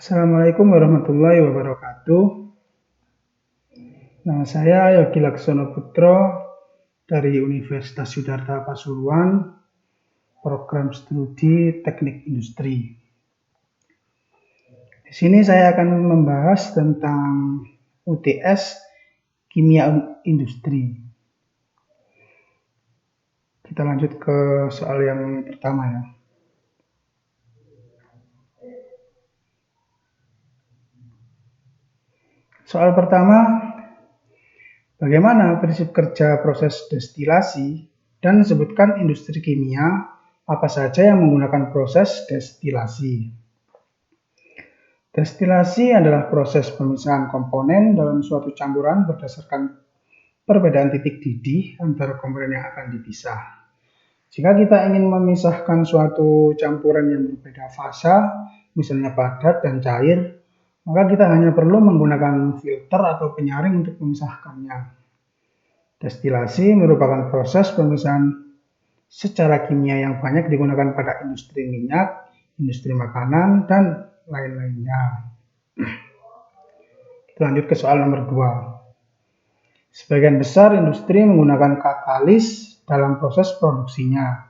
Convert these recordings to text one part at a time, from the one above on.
Assalamualaikum warahmatullahi wabarakatuh. Nama saya Yogi Laksono Putro dari Universitas Siddhartha Pasuruan, program studi Teknik Industri. Di sini saya akan membahas tentang UTS Kimia Industri. Kita lanjut ke soal yang pertama ya. Soal pertama, bagaimana prinsip kerja proses destilasi dan sebutkan industri kimia apa saja yang menggunakan proses destilasi. Destilasi adalah proses pemisahan komponen dalam suatu campuran berdasarkan perbedaan titik didih antara komponen yang akan dipisah. Jika kita ingin memisahkan suatu campuran yang berbeda fasa, misalnya padat dan cair, maka kita hanya perlu menggunakan filter atau penyaring untuk memisahkannya. Destilasi merupakan proses pemisahan secara kimia yang banyak digunakan pada industri minyak, industri makanan, dan lain-lainnya. Kita lanjut ke soal nomor 2. Sebagian besar industri menggunakan katalis dalam proses produksinya.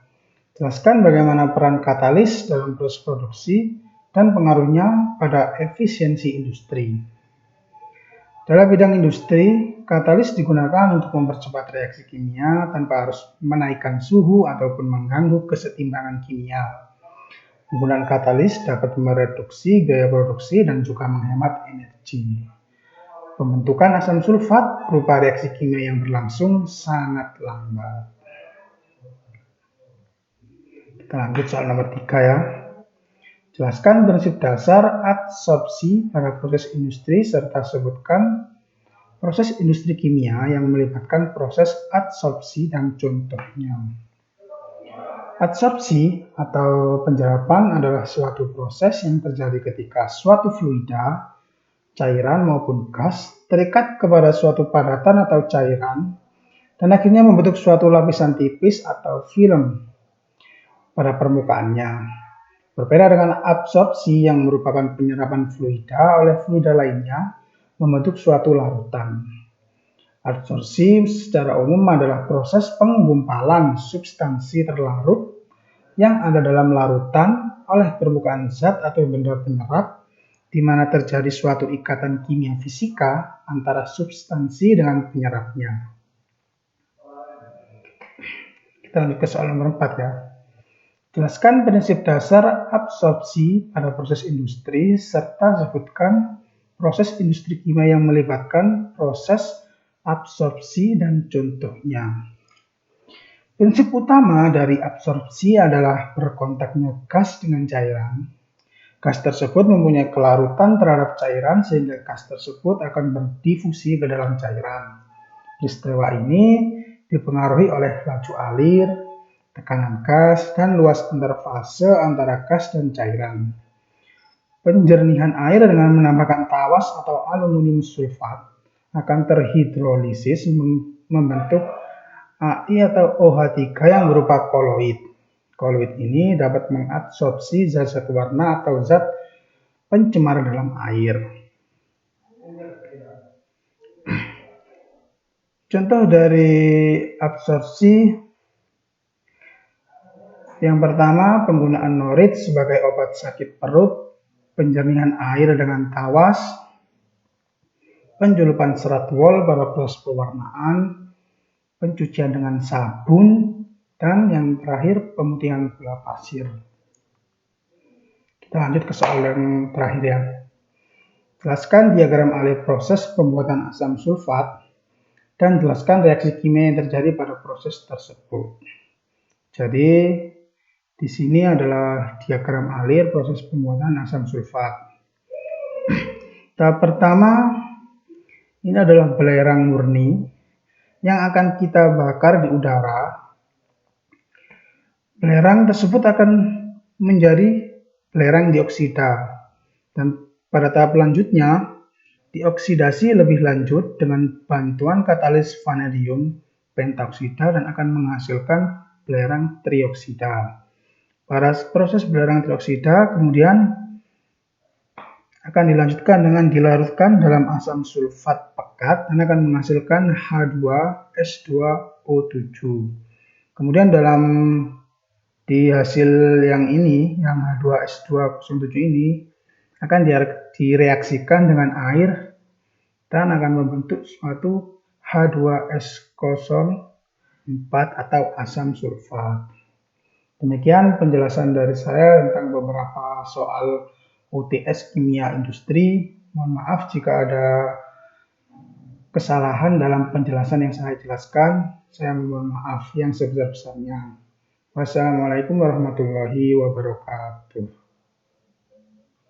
Jelaskan bagaimana peran katalis dalam proses produksi dan pengaruhnya pada efisiensi industri. Dalam bidang industri, katalis digunakan untuk mempercepat reaksi kimia tanpa harus menaikkan suhu ataupun mengganggu kesetimbangan kimia. Penggunaan katalis dapat mereduksi biaya produksi dan juga menghemat energi. Pembentukan asam sulfat berupa reaksi kimia yang berlangsung sangat lambat. Kita lanjut soal nomor 3 ya. Jelaskan prinsip dasar adsorpsi pada proses industri serta sebutkan proses industri kimia yang melibatkan proses adsorpsi dan contohnya. Adsorpsi atau penyerapan adalah suatu proses yang terjadi ketika suatu fluida, cairan maupun gas terikat kepada suatu padatan atau cairan dan akhirnya membentuk suatu lapisan tipis atau film pada permukaannya. Berbeda dengan absorpsi yang merupakan penyerapan fluida oleh fluida lainnya membentuk suatu larutan. Adsorpsi secara umum adalah proses penggumpalan substansi terlarut yang ada dalam larutan oleh permukaan zat atau benda penyerap di mana terjadi suatu ikatan kimia fisika antara substansi dengan penyerapnya. Kita lanjut ke soal nomor 4 ya. Jelaskan prinsip dasar absorpsi pada proses industri serta sebutkan proses industri kimia yang melibatkan proses absorpsi dan contohnya. Prinsip utama dari absorpsi adalah berkontaknya gas dengan cairan. Gas tersebut mempunyai kelarutan terhadap cairan sehingga gas tersebut akan berdifusi ke dalam cairan. Peristiwa ini dipengaruhi oleh laju alir, tekanan gas, dan luas antar fase antara gas dan cairan. Penjernihan air dengan menambahkan tawas atau aluminium sulfat akan terhidrolisis membentuk Ai atau OH3 yang berupa koloid. Koloid ini dapat mengadsorpsi zat-zat warna atau zat pencemar dalam air. Contoh dari absorpsi yang pertama, penggunaan norit sebagai obat sakit perut, penjernihan air dengan tawas, penjulupan serat wol pada proses pewarnaan, pencucian dengan sabun, dan yang terakhir pemutihan gula pasir. Kita lanjut ke soal yang terakhir ya. Jelaskan diagram alur proses pembuatan asam sulfat dan jelaskan reaksi kimia yang terjadi pada proses tersebut. Jadi di sini adalah diagram alir proses pembuatan asam sulfat. Tahap pertama, ini adalah belerang murni yang akan kita bakar di udara. Belerang tersebut akan menjadi belerang dioksida. Dan pada tahap selanjutnya, dioksidasi lebih lanjut dengan bantuan katalis vanadium pentaoksida dan akan menghasilkan belerang trioksida. Pada proses belerang trioksida kemudian akan dilanjutkan dengan dilarutkan dalam asam sulfat pekat dan akan menghasilkan H2S2O7. Kemudian di hasil yang ini, yang H2S2O7 ini akan direaksikan dengan air dan akan membentuk suatu H2S04 atau asam sulfat. Demikian penjelasan dari saya tentang beberapa soal UTS kimia industri. Mohon maaf jika ada kesalahan dalam penjelasan yang saya jelaskan. Saya mohon maaf yang sebesar-besarnya. Wassalamualaikum warahmatullahi wabarakatuh.